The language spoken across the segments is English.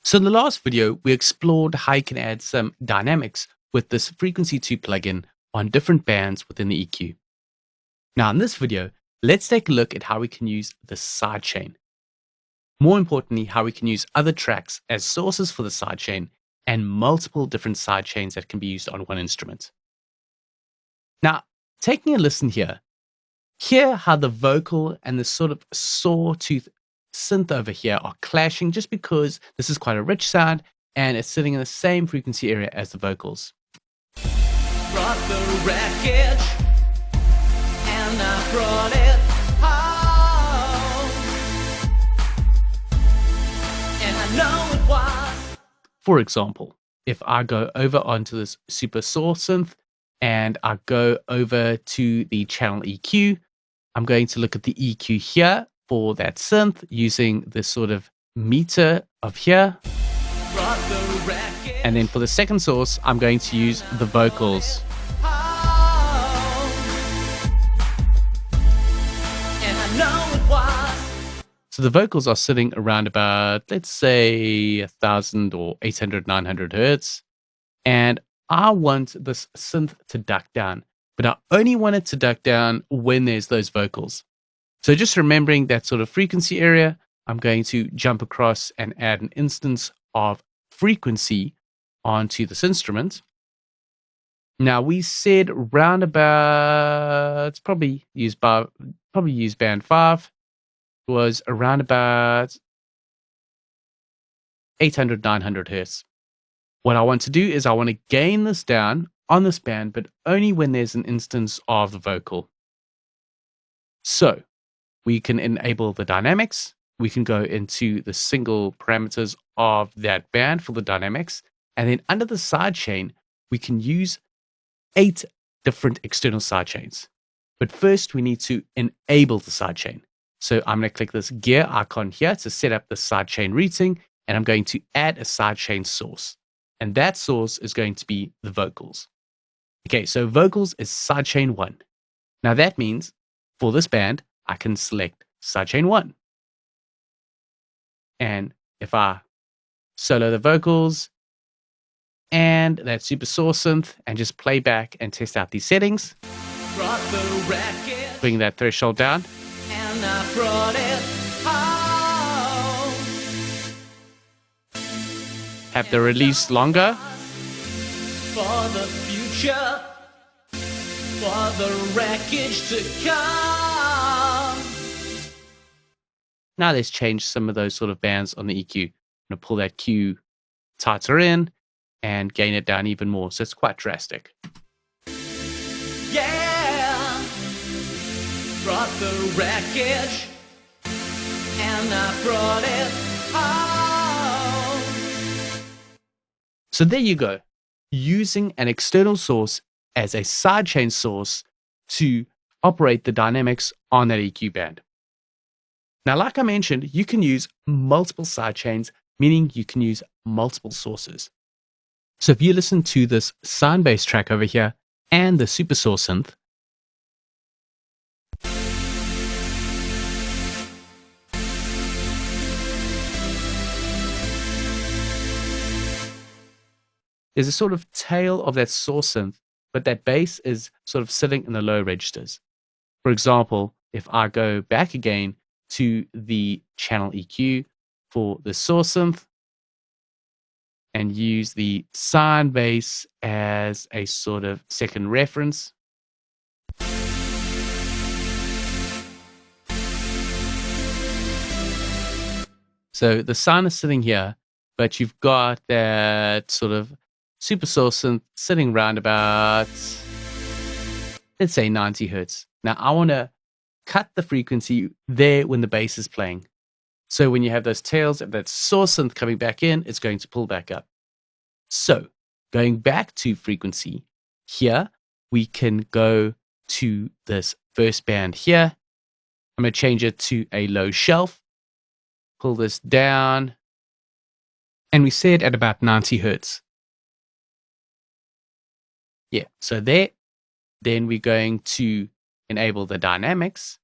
So in the last video, we explored how you can add some dynamics with this Frequency2 plugin on different bands within the EQ. Now in this video, let's take a look at how we can use the sidechain. More importantly, how we can use other tracks as sources for the sidechain and multiple different sidechains that can be used on one instrument. Now, taking a listen here, hear how the vocal and the sort of sawtooth synth over here are clashing just because this is quite a rich sound and it's sitting in the same frequency area as the vocals. Brought the wreckage and I brought it home, and I know it was. For example, if I go over onto this super saw synth and I go over to the channel EQ, I'm going to look at the EQ here for that synth using this sort of meter of here. Brought the wreckage And then for the second source, I'm going to use the vocals. home, and I know it was. So the vocals are sitting around about, let's say 1000 or 800, 900 hertz. And I want this synth to duck down, but I only want it to duck down when there's those vocals. So just remembering that sort of frequency area, I'm going to jump across and add an instance of frequency onto this instrument. Now we said round about, probably use band 5, was around about 800, 900 hertz. What I want to do is I want to gain this down on this band, but only when there's an instance of the vocal. So we can enable the dynamics. We can go into the single parameters of that band for the dynamics. And then under the sidechain, we can use 8 different external sidechains. But first we need to enable the sidechain. So I'm going to click this gear icon here to set up the sidechain routing, and I'm going to add a sidechain source. And that source is going to be the vocals. Okay, so vocals is sidechain 1. Now that means for this band, I can select sidechain 1. And if I solo the vocals and that super saw synth and just play back and test out these settings, Brought the wreckage bring that threshold down, and I brought it home. have the release longer, For the future, for the wreckage to come. now let's change some of those sort of bands on the EQ. I'm going to pull that Q tighter in and gain it down even more. So it's quite drastic. Yeah, brought the wreckage and I brought it home. So there you go. Using an external source as a sidechain source to operate the dynamics on that EQ band. Now, like I mentioned, you can use multiple sidechains, meaning you can use multiple sources. So if you listen to this sound bass track over here and the super saw synth, there's a sort of tail of that saw synth, but that bass is sort of sitting in the low registers. For example, if I go back again to the channel EQ for the saw synth and use the sound bass as a sort of second reference, so the sound is sitting here, but you've got that sort of super saw synth sitting around about, let's say 90 hertz. Now I want to cut the frequency there when the bass is playing. So when you have those tails of that saw synth coming back in, it's going to pull back up. So going back to frequency, here we can go to this first band here. I'm going to change it to a low shelf, pull this down, and we set it at about 90 hertz. Yeah, so there. Then we're going to enable the dynamics.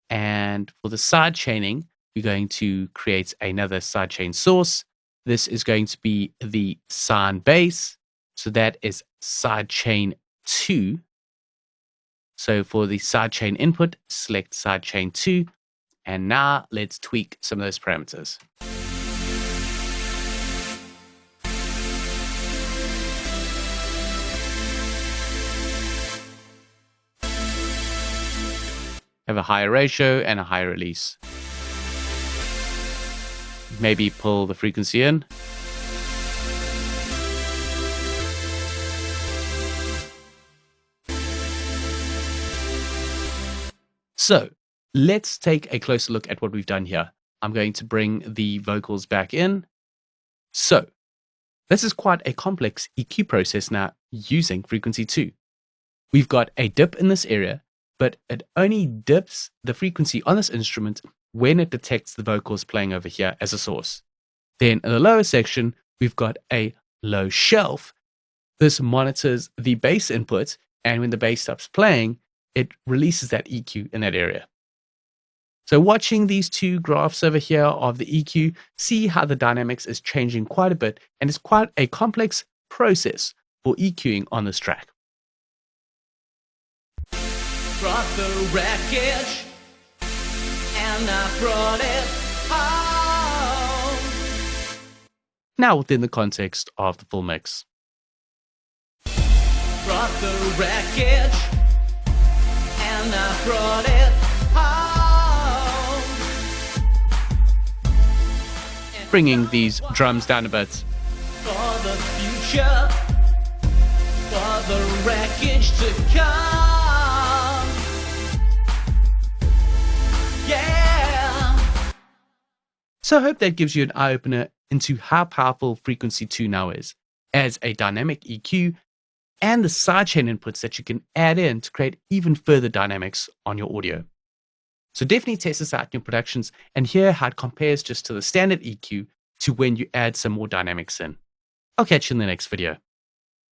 And for the side chaining, we're going to create another sidechain source. this is going to be the sine bass. So that is sidechain 2. So for the sidechain input, select sidechain 2. And now let's tweak some of those parameters. Have a higher ratio and a higher release. Maybe pull the frequency in. So let's take a closer look at what we've done here. I'm going to bring the vocals back in. So this is quite a complex EQ process now using Frequency2. We've got a dip in this area, but it only dips the frequency on this instrument when it detects the vocals playing over here as a source. Then in the lower section, we've got a low shelf. This monitors the bass input, and when the bass stops playing, it releases that EQ in that area. So watching these two graphs over here of the EQ, see how the dynamics is changing quite a bit, and it's quite a complex process for EQing on this track. Brought the wreckage, and I brought it home. Now within the context of the full mix. Brought the wreckage, and I brought it home. Bringing these drums down a bit. For the future, for the wreckage to come. Yeah. So I hope that gives you an eye-opener into how powerful Frequency2 now is as a dynamic EQ and the sidechain inputs that you can add in to create even further dynamics on your audio. So definitely test this out in your productions and hear how it compares just to the standard EQ to when you add some more dynamics in. I'll catch you in the next video.